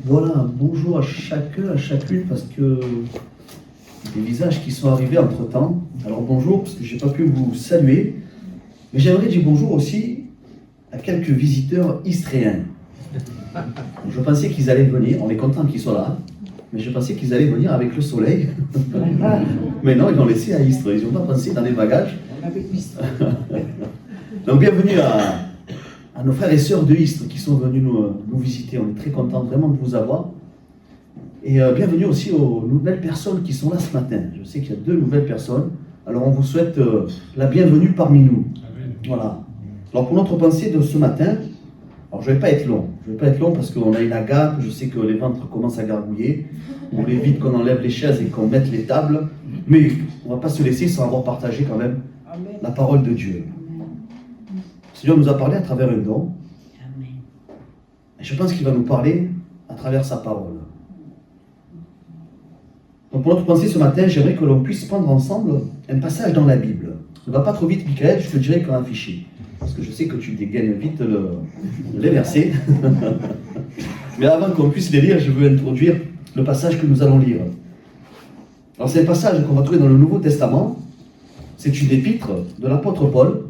Voilà, bonjour à chacun, à chacune, parce que des visages qui sont arrivés entre-temps. Alors bonjour, parce que je n'ai pas pu vous saluer, mais j'aimerais dire bonjour aussi à quelques visiteurs istréens. Je pensais qu'ils allaient venir, on est content qu'ils soient là, mais je pensais qu'ils allaient venir avec le soleil. Mais non, ils l'ont laissé à Istres, ils n'ont pas pensé dans les bagages. Donc bienvenue à nos frères et sœurs de Istres qui sont venus nous visiter. On est très contents vraiment de vous avoir. Et bienvenue aussi aux nouvelles personnes qui sont là ce matin. Je sais qu'il y a 2 nouvelles personnes. Alors on vous souhaite la bienvenue parmi nous. Amen. Voilà. Alors pour notre pensée de ce matin, alors je ne vais pas être long. Je ne vais pas être long parce qu'on a une agape. Je sais que les ventres commencent à gargouiller. On voulait vite qu'on enlève les chaises et qu'on mette les tables. Mais on ne va pas se laisser sans avoir partagé quand même la parole de Dieu. Le Seigneur nous a parlé à travers un don. Et je pense qu'il va nous parler à travers sa parole. Donc pour notre pensée ce matin, j'aimerais que l'on puisse prendre ensemble un passage dans la Bible. Ne va pas trop vite, Michael, je te dirai qu'on a affiché. Parce que je sais que tu dégaines vite les versets. Mais avant qu'on puisse les lire, je veux introduire le passage que nous allons lire. Alors c'est un passage qu'on va trouver dans le Nouveau Testament. C'est une épître de l'apôtre Paul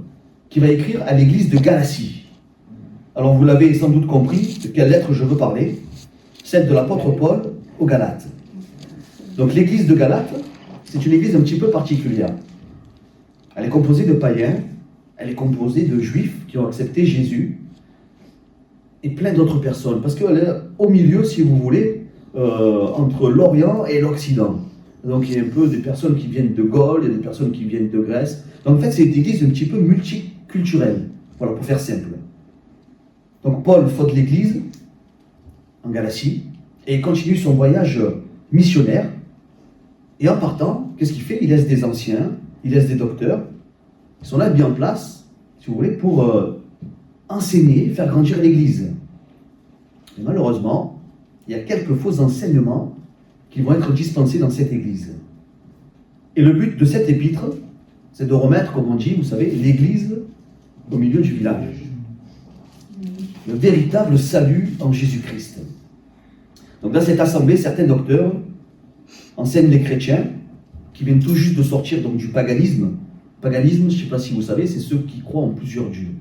qui va écrire à l'église de Galatie. Alors vous l'avez sans doute compris de quelle lettre je veux parler. Celle de l'apôtre Paul aux Galates. Donc l'église de Galates, c'est une église un petit peu particulière. Elle est composée de païens, elle est composée de juifs qui ont accepté Jésus et plein d'autres personnes. Parce qu'elle est au milieu, si vous voulez, entre l'Orient et l'Occident. Donc il y a un peu des personnes qui viennent de Gaule, il y a des personnes qui viennent de Grèce. Donc en fait c'est une église un petit peu multiculturelle, voilà, pour faire simple. Donc Paul fonde l'église en Galatie et il continue son voyage missionnaire. Et en partant, qu'est-ce qu'il fait? Il laisse des anciens, il laisse des docteurs, qui sont là bien en place, si vous voulez, pour enseigner, faire grandir l'église. Et malheureusement, il y a quelques faux enseignements qui vont être dispensés dans cette église. Et le but de cette épître, c'est de remettre, comme on dit, vous savez, l'église au milieu du village. Le véritable salut en Jésus-Christ. Donc dans cette assemblée, certains docteurs enseignent les chrétiens qui viennent tout juste de sortir donc, du paganisme. Paganisme, je ne sais pas si vous savez, c'est ceux qui croient en plusieurs dieux.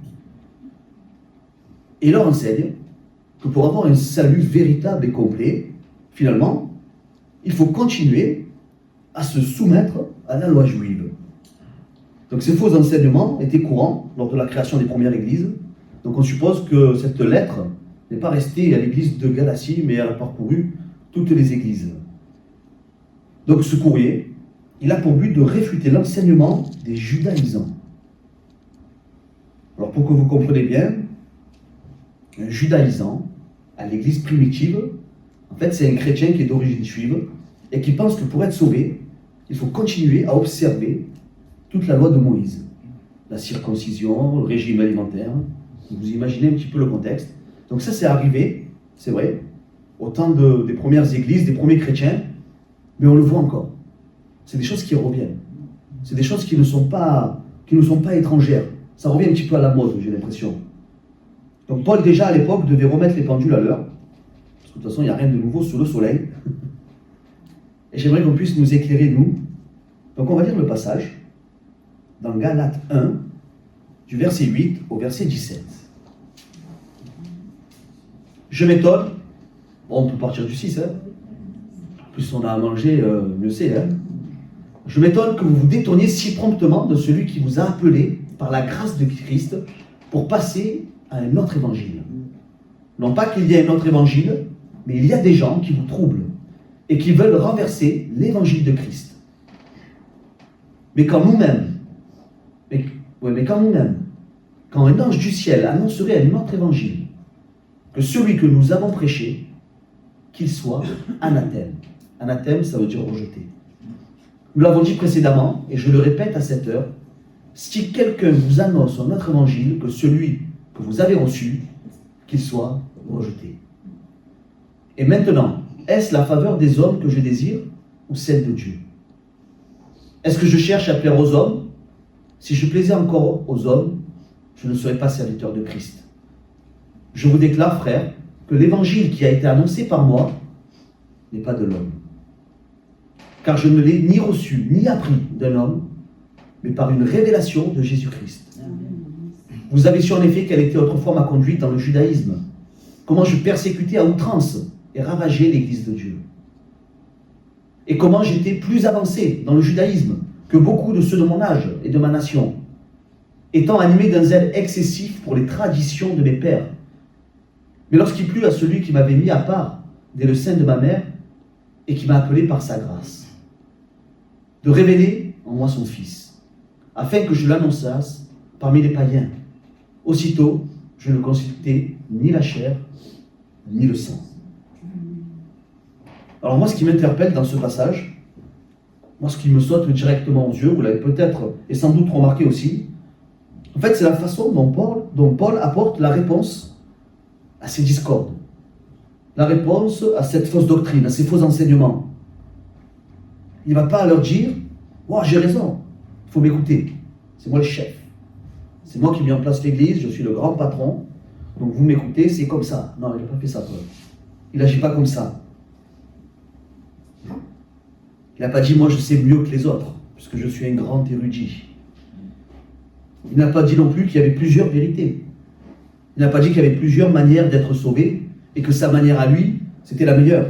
Et leur enseignent que pour avoir un salut véritable et complet, finalement, il faut continuer à se soumettre à la loi juive. Donc ces faux enseignements étaient courants lors de la création des premières églises. Donc on suppose que cette lettre n'est pas restée à l'église de Galatie, mais elle a parcouru toutes les églises. Donc ce courrier, il a pour but de réfuter l'enseignement des judaïsants. Alors pour que vous compreniez bien, un judaïsant, à l'église primitive, en fait c'est un chrétien qui est d'origine juive et qui pense que pour être sauvé, il faut continuer à observer toute la loi de Moïse. La circoncision, le régime alimentaire, vous imaginez un petit peu le contexte. Donc ça c'est arrivé, c'est vrai, au temps des premières églises, des premiers chrétiens, mais on le voit encore. C'est des choses qui reviennent. C'est des choses qui ne sont pas étrangères. Ça revient un petit peu à la mode, j'ai l'impression. Donc Paul, déjà à l'époque, devait remettre les pendules à l'heure. Parce que de toute façon, il n'y a rien de nouveau sous le soleil. Et j'aimerais qu'on puisse nous éclairer, nous. Donc on va lire le passage dans Galates 1, du verset 8 au verset 17. Je m'étonne. Bon, on peut partir du 6, hein. Plus on a à manger, mieux c'est. Hein. Je m'étonne que vous vous détourniez si promptement de celui qui vous a appelé par la grâce de Christ pour passer à un autre évangile. Non pas qu'il y ait un autre évangile, mais il y a des gens qui vous troublent et qui veulent renverser l'évangile de Christ. Mais quand un ange du ciel annoncerait un autre évangile que celui que nous avons prêché, qu'il soit anathème. Anathème, ça veut dire rejeté. Nous l'avons dit précédemment, et je le répète à cette heure, si quelqu'un vous annonce un autre évangile que celui que vous avez reçu, qu'il soit rejeté. Et maintenant, est-ce la faveur des hommes que je désire ou celle de Dieu? Est-ce que je cherche à plaire aux hommes? Si je plaisais encore aux hommes, je ne serais pas serviteur de Christ. Je vous déclare, frères, que l'évangile qui a été annoncé par moi n'est pas de l'homme. Car je ne l'ai ni reçu, ni appris d'un homme, mais par une révélation de Jésus-Christ. Vous avez su en effet quelle était autrefois ma conduite dans le judaïsme, comment je persécutais à outrance et ravageais l'Église de Dieu. Et comment j'étais plus avancé dans le judaïsme que beaucoup de ceux de mon âge et de ma nation, étant animé d'un zèle excessif pour les traditions de mes pères. Mais lorsqu'il plut à celui qui m'avait mis à part dès le sein de ma mère et qui m'a appelé par sa grâce, de révéler en moi son Fils, afin que je l'annonçasse parmi les païens. Aussitôt, je ne consultais ni la chair, ni le sang. Alors moi, ce qui m'interpelle dans ce passage, moi, ce qui me saute directement aux yeux, vous l'avez peut-être et sans doute remarqué aussi, en fait, c'est la façon dont Paul apporte la réponse à ces discordes, la réponse à cette fausse doctrine, à ces faux enseignements. Il ne va pas leur dire « Oh, j'ai raison, il faut m'écouter, c'est moi le chef, c'est moi qui mets en place l'église, je suis le grand patron, donc vous m'écoutez, c'est comme ça. » Non, il n'a pas fait ça, Paul. Il n'agit pas comme ça. Il n'a pas dit « Moi, je sais mieux que les autres, puisque je suis un grand érudit. » Il n'a pas dit non plus qu'il y avait plusieurs vérités. Il n'a pas dit qu'il y avait plusieurs manières d'être sauvé et que sa manière à lui, c'était la meilleure.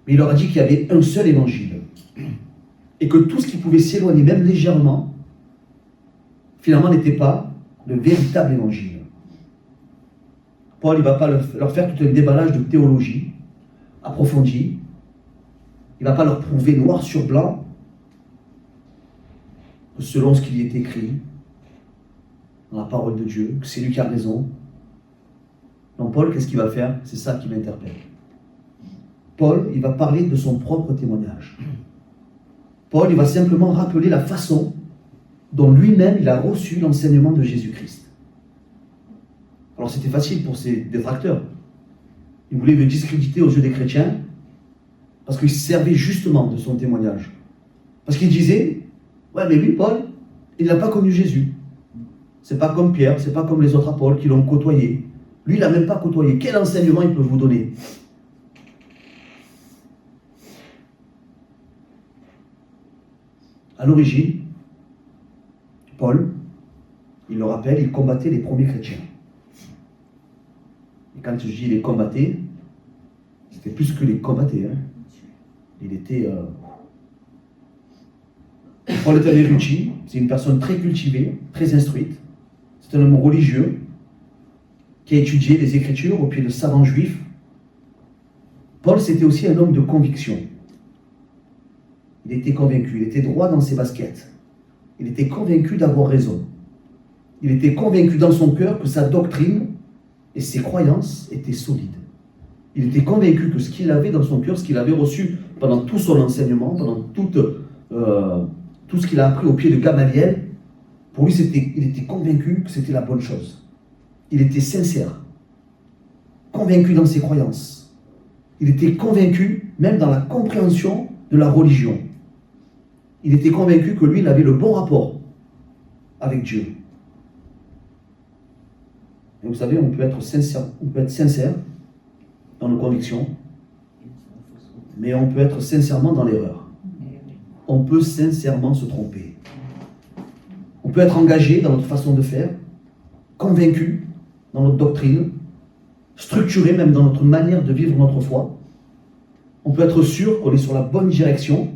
Mais il leur a dit qu'il y avait un seul évangile et que tout ce qui pouvait s'éloigner, même légèrement, finalement n'était pas le véritable évangile. Paul, il ne va pas leur faire tout un déballage de théologie approfondie. Il ne va pas leur prouver noir sur blanc que selon ce qu'il y est écrit dans la parole de Dieu, que c'est lui qui a raison. Non, Paul, qu'est-ce qu'il va faire? C'est ça qui m'interpelle. Paul, il va parler de son propre témoignage. Paul, il va simplement rappeler la façon dont lui-même il a reçu l'enseignement de Jésus-Christ. Alors c'était facile pour ses détracteurs. Ils voulaient le discréditer aux yeux des chrétiens parce qu'il se servait justement de son témoignage. Parce qu'il disait, ouais mais lui, Paul, il n'a pas connu Jésus. C'est pas comme Pierre, c'est pas comme les autres apôtres qui l'ont côtoyé. Lui, il n'a même pas côtoyé. Quel enseignement il peut vous donner? À l'origine, Paul, il le rappelle, il combattait les premiers chrétiens. Et quand je dis les combattait, c'était plus que les combattait. Hein. Il était... Paul était un érudit, c'est une personne très cultivée, très instruite. C'est un homme religieux qui a étudié les Écritures au pied de savants juifs. Paul, c'était aussi un homme de conviction. Il était convaincu, il était droit dans ses baskets. Il était convaincu d'avoir raison. Il était convaincu dans son cœur que sa doctrine et ses croyances étaient solides. Il était convaincu que ce qu'il avait dans son cœur, ce qu'il avait reçu pendant tout son enseignement, pendant tout ce qu'il a appris au pied de Gamaliel, pour lui, il était convaincu que c'était la bonne chose. Il était sincère, convaincu dans ses croyances. Il était convaincu même dans la compréhension de la religion. Il était convaincu que lui, il avait le bon rapport avec Dieu. Et vous savez, on peut être sincère dans nos convictions, mais on peut être sincèrement dans l'erreur. On peut sincèrement se tromper. On peut être engagé dans notre façon de faire, convaincu dans notre doctrine, structuré même dans notre manière de vivre notre foi. On peut être sûr qu'on est sur la bonne direction.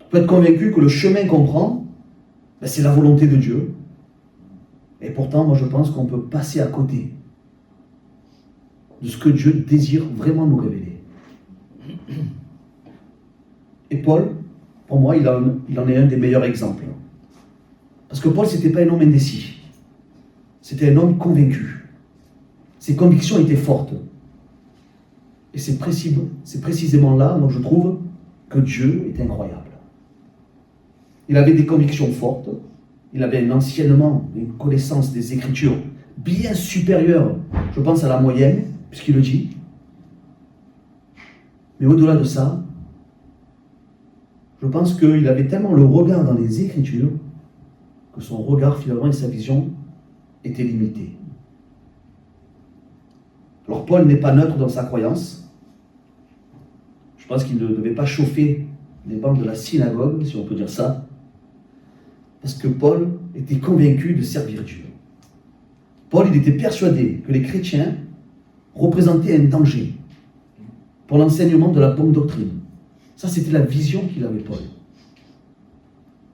On peut être convaincu que le chemin qu'on prend, c'est la volonté de Dieu. Et pourtant, moi je pense qu'on peut passer à côté de ce que Dieu désire vraiment nous révéler. Et Paul, pour moi, il en est un des meilleurs exemples. Parce que Paul, ce n'était pas un homme indécis. C'était un homme convaincu. Ses convictions étaient fortes. Et c'est précisément là, moi je trouve, que Dieu est incroyable. Il avait des convictions fortes. Il avait un enseignement, une connaissance des Écritures bien supérieure, je pense, à la moyenne, puisqu'il le dit. Mais au-delà de ça, je pense qu'il avait tellement le regard dans les Écritures que son regard finalement et sa vision étaient limités. Alors Paul n'est pas neutre dans sa croyance. Je pense qu'il ne devait pas chauffer les bancs de la synagogue, si on peut dire ça, parce que Paul était convaincu de servir Dieu. Paul, il était persuadé que les chrétiens représentaient un danger pour l'enseignement de la bonne doctrine. Ça, c'était la vision qu'il avait, Paul.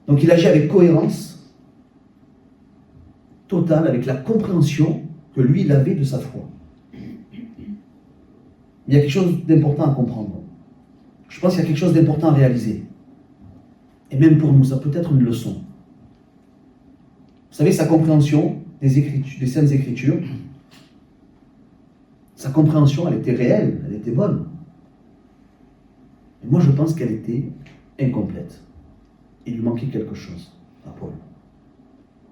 Donc il agit avec cohérence totale, avec la compréhension que lui, il avait de sa foi. Mais il y a quelque chose d'important à comprendre. Je pense qu'il y a quelque chose d'important à réaliser. Et même pour nous, ça peut être une leçon. Vous savez, sa compréhension des Écritures, des Saintes Écritures, sa compréhension, elle était réelle, elle était bonne. Mais moi, je pense qu'elle était incomplète. Il lui manquait quelque chose à Paul.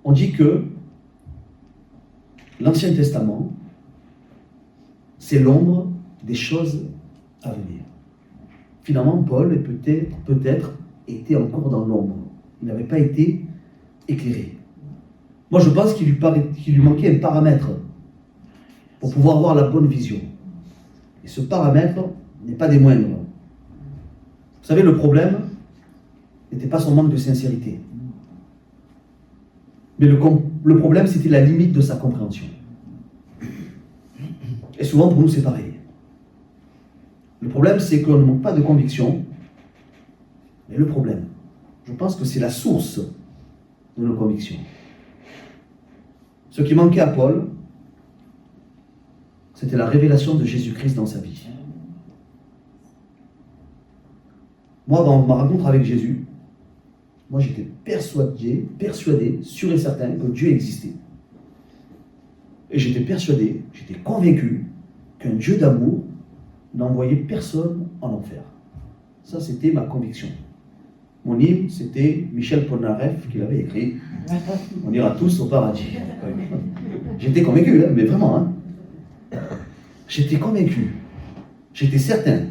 On dit que l'Ancien Testament, c'est l'ombre des choses à venir. Finalement, Paul peut-être était encore dans l'ombre. Il n'avait pas été éclairé. Moi, je pense qu'il lui manquait un paramètre pour pouvoir avoir la bonne vision. Et ce paramètre n'est pas des moindres. Vous savez, le problème n'était pas son manque de sincérité. Mais le problème, c'était la limite de sa compréhension. Et souvent, pour nous, c'est pareil. Le problème, c'est qu'on ne manque pas de conviction. Mais le problème, je pense que c'est la source de nos convictions. Ce qui manquait à Paul, c'était la révélation de Jésus-Christ dans sa vie. Moi, dans ma rencontre avec Jésus, moi j'étais persuadé, sûr et certain que Dieu existait. Et j'étais persuadé, j'étais convaincu qu'un Dieu d'amour n'envoyait personne en enfer. Ça, c'était ma conviction. Mon hymne, c'était Michel Polnareff qui l'avait écrit. On ira tous au paradis. J'étais convaincu, là, mais vraiment. Hein. J'étais convaincu, j'étais certain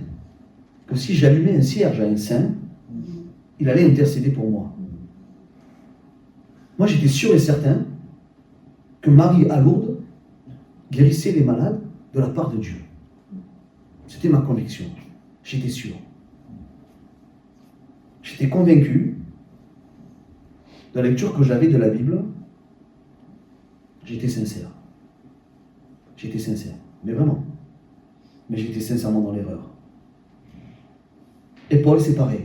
que si j'allumais un cierge à un saint, il allait intercéder pour moi. Moi, j'étais sûr et certain que Marie à Lourdes guérissait les malades de la part de Dieu. C'était ma conviction. J'étais sûr. J'étais convaincu de la lecture que j'avais de la Bible. J'étais sincère. J'étais sincère. Mais vraiment. Mais j'étais sincèrement dans l'erreur. Et Paul, c'est pareil.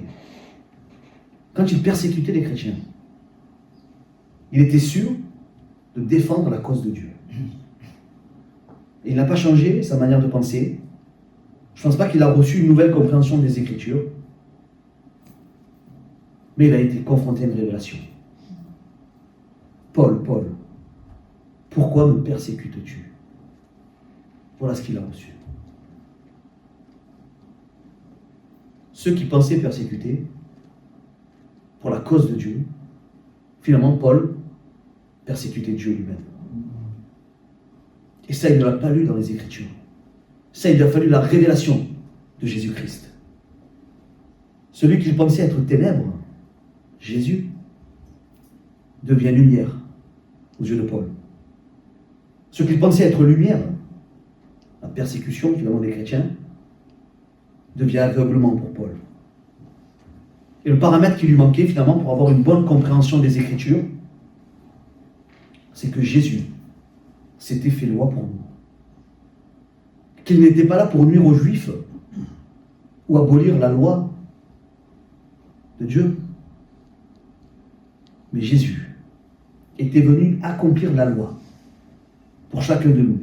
Quand il persécutait les chrétiens, il était sûr de défendre la cause de Dieu. Et il n'a pas changé sa manière de penser. Je ne pense pas qu'il a reçu une nouvelle compréhension des Écritures. Mais il a été confronté à une révélation. Paul, pourquoi me persécutes-tu? Voilà ce qu'il a reçu. Ceux qui pensaient persécuter pour la cause de Dieu, finalement, Paul persécutait Dieu lui-même. Et ça, il ne l'a pas lu dans les Écritures. Ça, il lui a fallu la révélation de Jésus-Christ. Celui qu'il pensait être ténèbres, Jésus, devient lumière aux yeux de Paul. Ce qu'il pensait être lumière, la persécution finalement des chrétiens, devient aveuglement pour Paul. Et le paramètre qui lui manquait finalement pour avoir une bonne compréhension des Écritures, c'est que Jésus s'était fait loi pour nous. Qu'il n'était pas là pour nuire aux Juifs ou abolir la loi de Dieu. Mais Jésus était venu accomplir la loi pour chacun de nous.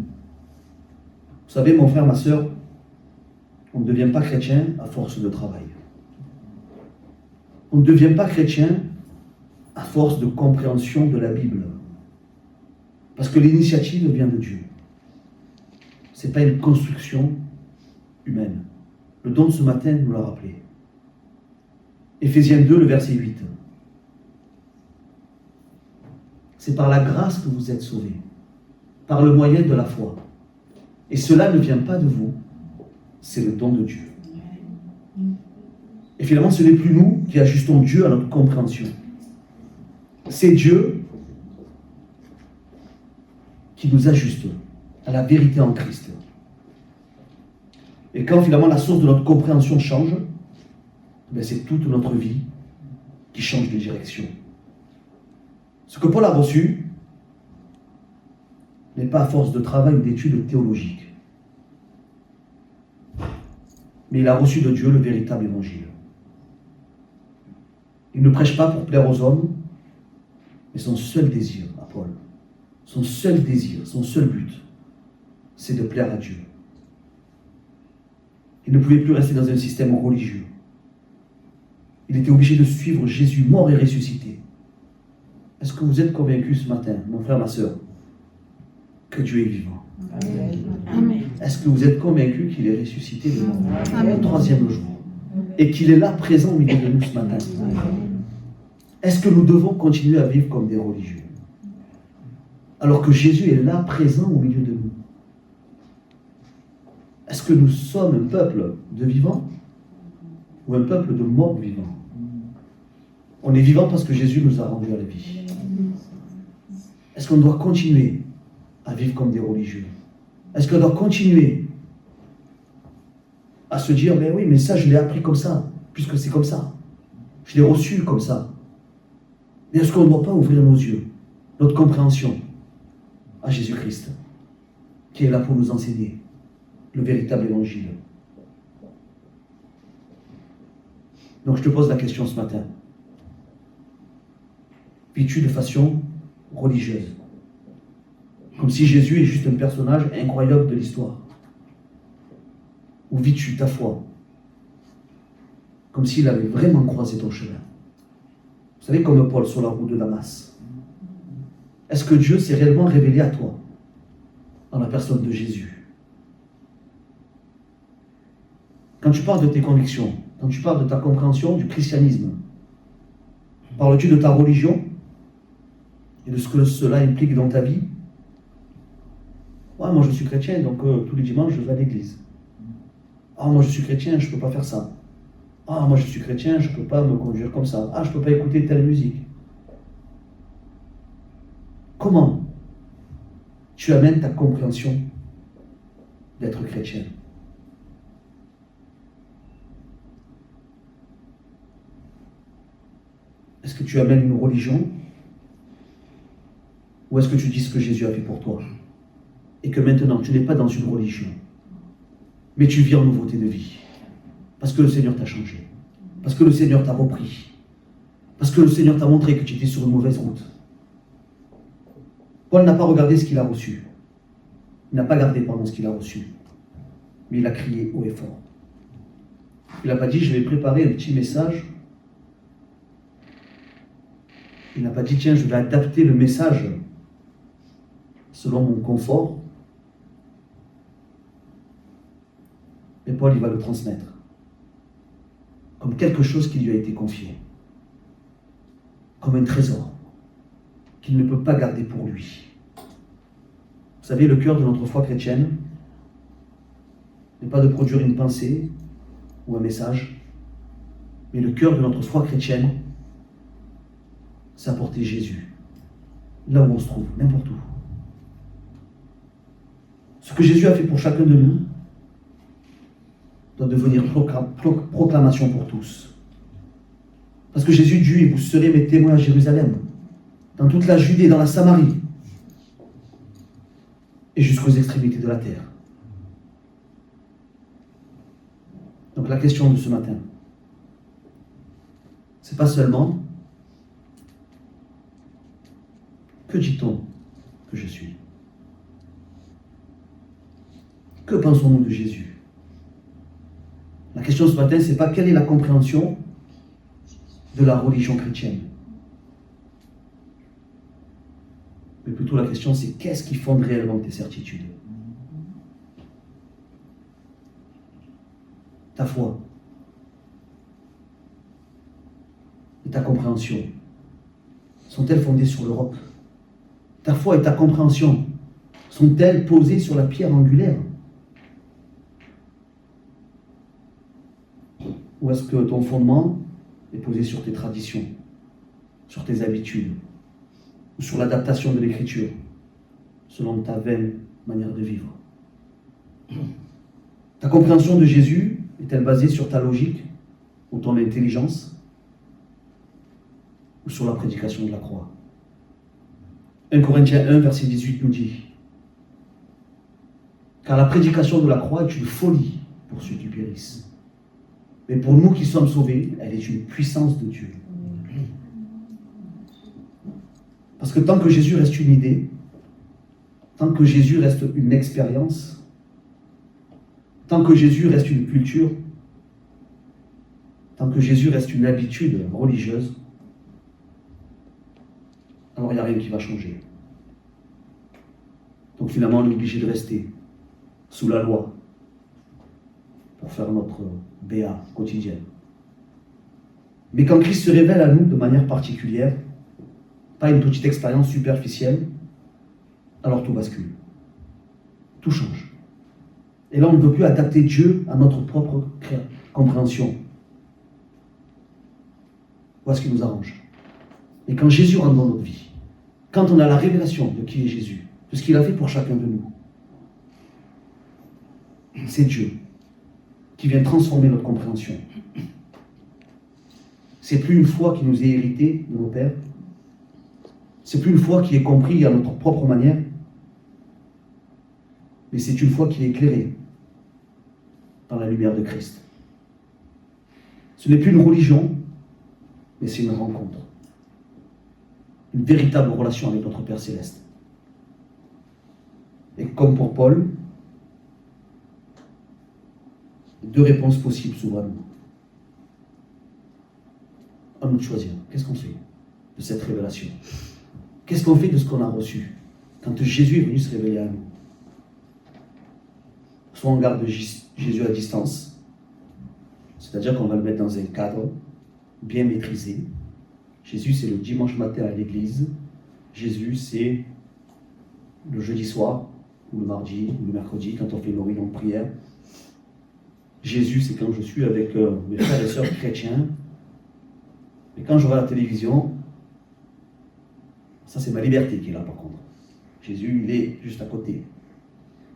Vous savez, mon frère, ma sœur, on ne devient pas chrétien à force de travail. On ne devient pas chrétien à force de compréhension de la Bible. Parce que l'initiative vient de Dieu. Ce n'est pas une construction humaine. Le don de ce matin nous l'a rappelé. Éphésiens 2, le verset 8. C'est par la grâce que vous êtes sauvés, par le moyen de la foi. Et cela ne vient pas de vous, c'est le don de Dieu. Et finalement, ce n'est plus nous qui ajustons Dieu à notre compréhension. C'est Dieu qui nous ajuste à la vérité en Christ. Et quand finalement la source de notre compréhension change, c'est toute notre vie qui change de direction. Ce que Paul a reçu n'est pas à force de travail ou d'études théologiques, mais il a reçu de Dieu le véritable évangile. Il ne prêche pas pour plaire aux hommes, mais son seul désir, à Paul, son seul désir, son seul but, c'est de plaire à Dieu. Il ne pouvait plus rester dans un système religieux. Il était obligé de suivre Jésus mort et ressuscité. Est-ce que vous êtes convaincu ce matin, mon frère, ma soeur, que Dieu est vivant? Amen. Est-ce que vous êtes convaincu qu'il est ressuscité le Amen. troisième jour et qu'il est là présent au milieu de nous ce matin? Est-ce que nous devons continuer à vivre comme des religieux alors que Jésus est là présent au milieu de nous? Est-ce que nous sommes un peuple de vivants ou un peuple de morts vivants? On est vivant parce que Jésus nous a rendu à la vie. Est-ce qu'on doit continuer à vivre comme des religieux? Est-ce qu'on doit continuer à se dire, mais oui, mais ça je l'ai appris comme ça, puisque c'est comme ça. Je l'ai reçu comme ça. Mais est-ce qu'on ne doit pas ouvrir nos yeux, notre compréhension à Jésus-Christ, qui est là pour nous enseigner le véritable évangile? Donc je te pose la question ce matin. Vis-tu de façon religieuse? Comme si Jésus est juste un personnage incroyable de l'histoire? Ou vis-tu ta foi comme s'il avait vraiment croisé ton chemin? Vous savez, comme Paul sur la route de Damas. Est-ce que Dieu s'est réellement révélé à toi dans la personne de Jésus? Quand tu parles de tes convictions, quand tu parles de ta compréhension du christianisme, parles-tu de ta religion et de ce que cela implique dans ta vie? Ouais, moi je suis chrétien, donc tous les dimanches je vais à l'église. Ah, moi je suis chrétien, je ne peux pas faire ça. Ah, moi je suis chrétien, je ne peux pas me conduire comme ça. Ah, je ne peux pas écouter telle musique. Comment tu amènes ta compréhension d'être chrétien? Est-ce que tu amènes une religion? Ou est-ce que tu dis ce que Jésus a fait pour toi? Et que maintenant tu n'es pas dans une religion, mais tu vis en nouveauté de vie. Parce que le Seigneur t'a changé. Parce que le Seigneur t'a repris. Parce que le Seigneur t'a montré que tu étais sur une mauvaise route. Paul n'a pas regardé ce qu'il a reçu. Il n'a pas gardé pendant ce qu'il a reçu. Mais il a crié haut et fort. Il n'a pas dit, je vais préparer un petit message. Il n'a pas dit, tiens, je vais adapter le message selon mon confort. Mais Paul, il va le transmettre comme quelque chose qui lui a été confié, comme un trésor qu'il ne peut pas garder pour lui. Vous savez, le cœur de notre foi chrétienne n'est pas de produire une pensée ou un message, mais le cœur de notre foi chrétienne, c'est apporter Jésus, là où on se trouve, n'importe où. Ce que Jésus a fait pour chacun de nous doit devenir proclamation pour tous. Parce que Jésus dit, vous serez mes témoins à Jérusalem, dans toute la Judée, dans la Samarie, et jusqu'aux extrémités de la terre. Donc la question de ce matin, c'est pas seulement que dit-on que je suis? Que pensons-nous de Jésus? La question ce matin, c'est pas quelle est la compréhension de la religion chrétienne, mais plutôt la question, c'est qu'est-ce qui fonde réellement tes certitudes? Ta foi et ta compréhension sont-elles fondées sur l'Europe? Ta foi et ta compréhension sont-elles posées sur la pierre angulaire? Ou est-ce que ton fondement est posé sur tes traditions, sur tes habitudes, ou sur l'adaptation de l'écriture, selon ta vaine manière de vivre? Ta compréhension de Jésus est-elle basée sur ta logique ou ton intelligence ou sur la prédication de la croix? 1 Corinthiens 1, verset 18 nous dit: car la prédication de la croix est une folie pour ceux qui périssent. Mais pour nous qui sommes sauvés, elle est une puissance de Dieu. Parce que tant que Jésus reste une idée, tant que Jésus reste une expérience, tant que Jésus reste une culture, tant que Jésus reste une habitude religieuse, alors il n'y a rien qui va changer. Donc finalement, on est obligé de rester sous la loi pour faire notre BA quotidienne. Mais quand Christ se révèle à nous de manière particulière, pas une petite expérience superficielle, alors tout bascule. Tout change. Et là, on ne peut plus adapter Dieu à notre propre compréhension ou à ce qui nous arrange. Mais quand Jésus rentre dans notre vie, quand on a la révélation de qui est Jésus, de ce qu'il a fait pour chacun de nous, c'est Dieu qui vient transformer notre compréhension. C'est plus une foi qui nous est héritée de nos pères. C'est plus une foi qui est comprise à notre propre manière. Mais c'est une foi qui est éclairée par la lumière de Christ. Ce n'est plus une religion, mais c'est une rencontre. Une véritable relation avec notre Père Céleste. Et comme pour Paul, deux réponses possibles s'ouvrent à nous. À nous de choisir. Qu'est-ce qu'on fait de cette révélation? Qu'est-ce qu'on fait de ce qu'on a reçu quand Jésus est venu se révéler à nous? Soit on garde Jésus à distance, c'est-à-dire qu'on va le mettre dans un cadre bien maîtrisé. Jésus, c'est le dimanche matin à l'église. Jésus, c'est le jeudi soir, ou le mardi, ou le mercredi, quand on fait nos réunions de prière. Jésus, c'est quand je suis avec mes frères et sœurs chrétiens. Et quand je regarde la télévision, ça c'est ma liberté qui est là par contre. Jésus, il est juste à côté.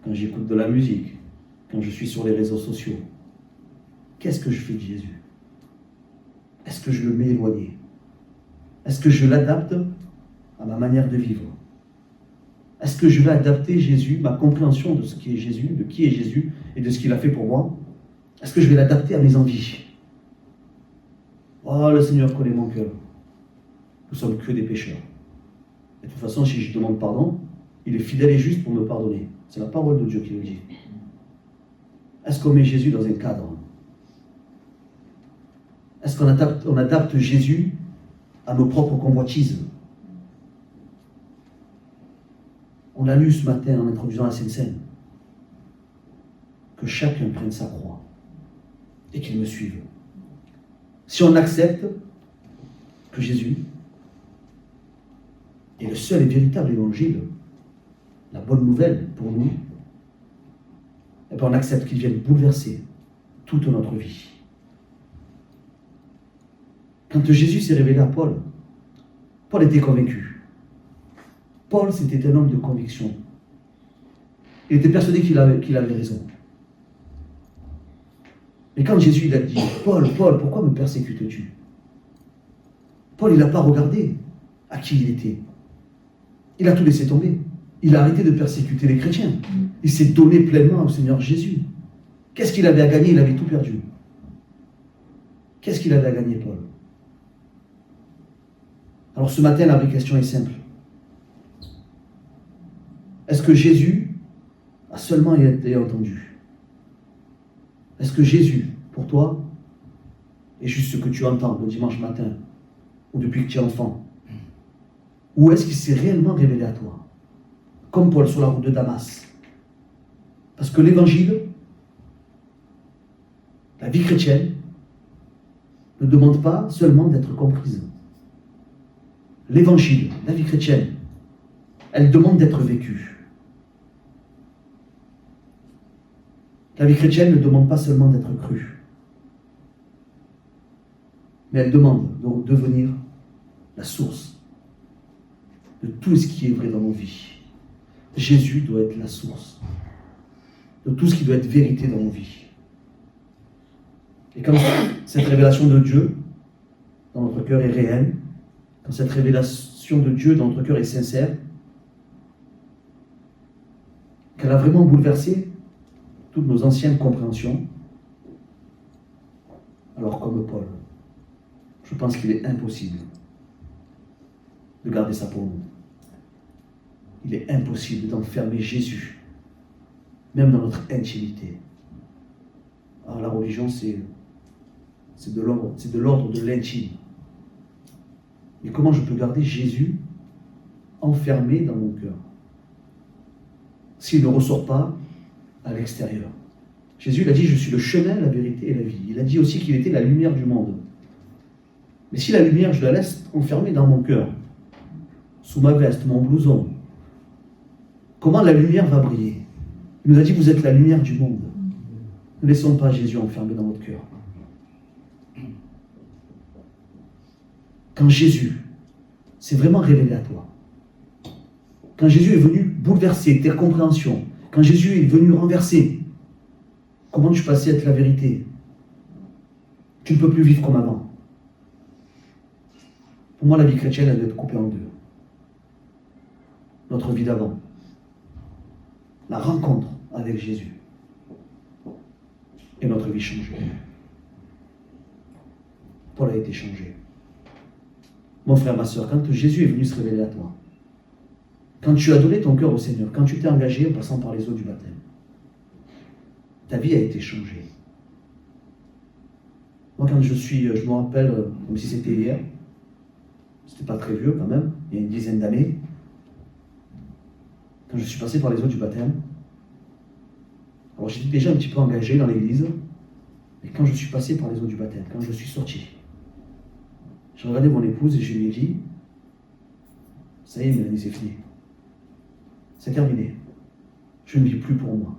Quand j'écoute de la musique, quand je suis sur les réseaux sociaux, qu'est-ce que je fais de Jésus? Est-ce que je le mets éloigné? Est-ce que je l'adapte à ma manière de vivre? Est-ce que je vais adapter Jésus, ma compréhension de ce qui est Jésus, de qui est Jésus et de ce qu'il a fait pour moi? Est-ce que je vais l'adapter à mes envies? Oh, le Seigneur connaît mon cœur. Nous sommes que des pécheurs. Et de toute façon, si je demande pardon, il est fidèle et juste pour me pardonner. C'est la parole de Dieu qui le dit. Est-ce qu'on met Jésus dans un cadre? Est-ce qu'on adapte Jésus à nos propres convoitises? On l'a lu ce matin en introduisant la Sainte Seine. Que chacun prenne sa croix et qu'il me suive. Si on accepte que Jésus est le seul et véritable évangile, la bonne nouvelle pour nous, et bien on accepte qu'il vienne bouleverser toute notre vie. Quand Jésus s'est révélé à Paul, Paul était convaincu. Paul, c'était un homme de conviction. Il était persuadé qu'il avait raison. Mais quand Jésus il a dit « Paul, Paul, pourquoi me persécutes-tu » Paul, il n'a pas regardé à qui il était. Il a tout laissé tomber. Il a arrêté de persécuter les chrétiens. Il s'est donné pleinement au Seigneur Jésus. Qu'est-ce qu'il avait à gagner? Il avait tout perdu. Qu'est-ce qu'il avait à gagner, Paul? Alors ce matin, la vraie question est simple. Est-ce que Jésus a seulement été entendu? Est-ce que Jésus, pour toi, est juste ce que tu entends le dimanche matin ou depuis que tu es enfant? Ou est-ce qu'il s'est réellement révélé à toi? Comme Paul sur la route de Damas. Parce que l'évangile, la vie chrétienne, ne demande pas seulement d'être comprise. L'évangile, la vie chrétienne, elle demande d'être vécue. La vie chrétienne ne demande pas seulement d'être crue, mais elle demande de devenir la source de tout ce qui est vrai dans nos vies. Jésus doit être la source. de tout ce qui doit être vérité dans nos vies. Et quand cette révélation de Dieu dans notre cœur est réelle, quand cette révélation de Dieu dans notre cœur est sincère, qu'elle a vraiment bouleversé toutes nos anciennes compréhensions, alors comme Paul, je pense qu'il est impossible de garder ça pour nous. Il est impossible d'enfermer Jésus, même dans notre intimité. Alors la religion, c'est de l'ordre de l'intime. Mais comment je peux garder Jésus enfermé dans mon cœur s'il ne ressort pas à l'extérieur? Jésus il a dit, je suis le chemin, la vérité et la vie. Il a dit aussi qu'il était la lumière du monde. Mais si la lumière, je la laisse enfermée dans mon cœur, sous ma veste, mon blouson, comment la lumière va briller? Il nous a dit, vous êtes la lumière du monde. Ne laissons pas Jésus enfermé dans notre cœur. Quand Jésus s'est vraiment révélé à toi, quand Jésus est venu bouleverser tes compréhensions, quand Jésus est venu renverser, comment tu passais à être la vérité? Tu ne peux plus vivre comme avant. Pour moi, la vie chrétienne, elle doit être coupée en deux. Notre vie d'avant, la rencontre avec Jésus, et notre vie changée. Paul a été changé. Mon frère, ma soeur, quand Jésus est venu se révéler à toi, quand tu as donné ton cœur au Seigneur, quand tu t'es engagé en passant par les eaux du baptême, ta vie a été changée. Moi, quand je me rappelle, comme si c'était hier, c'était pas très vieux quand même, il y a une dizaine d'années, quand je suis passé par les eaux du baptême, alors j'étais déjà un petit peu engagé dans l'église, et quand je suis passé par les eaux du baptême, quand je suis sorti, j'ai regardé mon épouse et je lui ai dit, ça y est, Mélanie, c'est fini. C'est terminé. Je ne vis plus pour moi.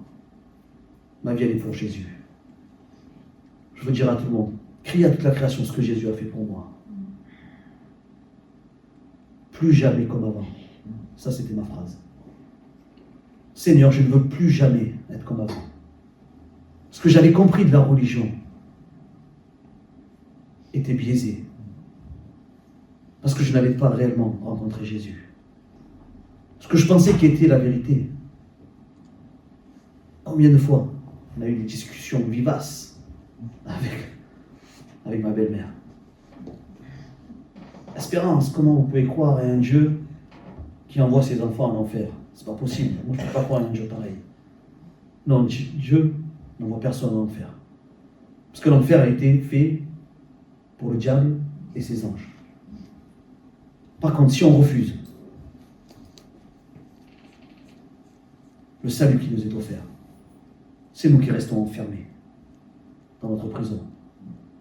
Ma vie, elle est pour Jésus. Je veux dire à tout le monde, crie à toute la création ce que Jésus a fait pour moi. Plus jamais comme avant. Ça, c'était ma phrase. Seigneur, je ne veux plus jamais être comme avant. Ce que j'avais compris de la religion était biaisé. Parce que je n'avais pas réellement rencontré Jésus. Ce que je pensais qui était la vérité. Combien de fois on a eu des discussions vivaces avec ma belle-mère. Espérance, comment vous pouvez croire à un Dieu qui envoie ses enfants en enfer? C'est pas possible. Moi, je ne peux pas croire à un Dieu pareil. Non, Dieu n'envoie personne en enfer. Parce que l'enfer a été fait pour le diable et ses anges. Par contre, si on refuse le salut qui nous est offert, c'est nous qui restons enfermés dans notre prison,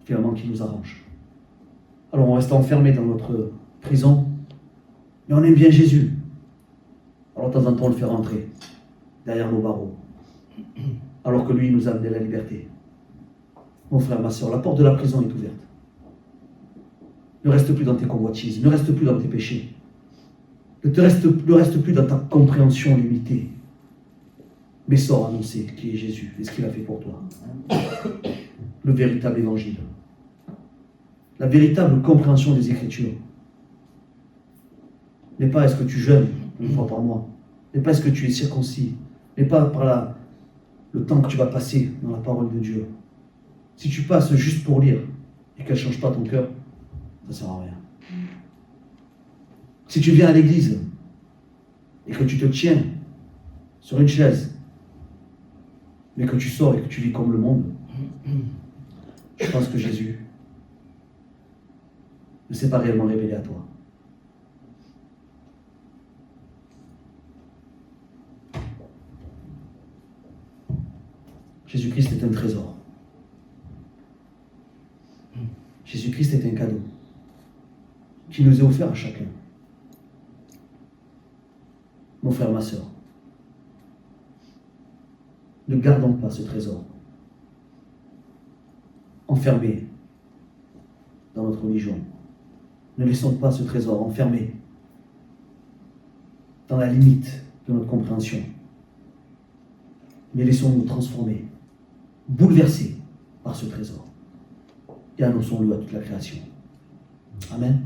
finalement qui nous arrange. Alors on reste enfermés dans notre prison, mais on aime bien Jésus. Alors de temps en temps on le fait rentrer derrière nos barreaux, alors que lui il nous a amené la liberté. Mon frère, ma soeur, la porte de la prison est ouverte. Ne reste plus dans tes convoitises, ne reste plus dans tes péchés. Ne reste plus dans ta compréhension limitée. Mais sors annoncer qui est Jésus et ce qu'il a fait pour toi. Le véritable évangile. La véritable compréhension des Écritures n'est pas est-ce que tu jeûnes une fois par mois, n'est pas est-ce que tu es circoncis, n'est pas par le temps que tu vas passer dans la parole de Dieu. Si tu passes juste pour lire et qu'elle ne change pas ton cœur, ça ne sert à rien. Si tu viens à l'église et que tu te tiens sur une chaise, mais que tu sors et que tu vis comme le monde, je pense que Jésus ne s'est pas réellement révélé à toi. Jésus-Christ est un trésor. Jésus-Christ est un cadeau qui nous est offert à chacun. Mon frère, ma soeur, ne gardons pas ce trésor enfermé dans notre religion. Ne laissons pas ce trésor enfermé dans la limite de notre compréhension. mais laissons-nous transformer, bouleverser par ce trésor. Et annonçons-le à toute la création. Amen.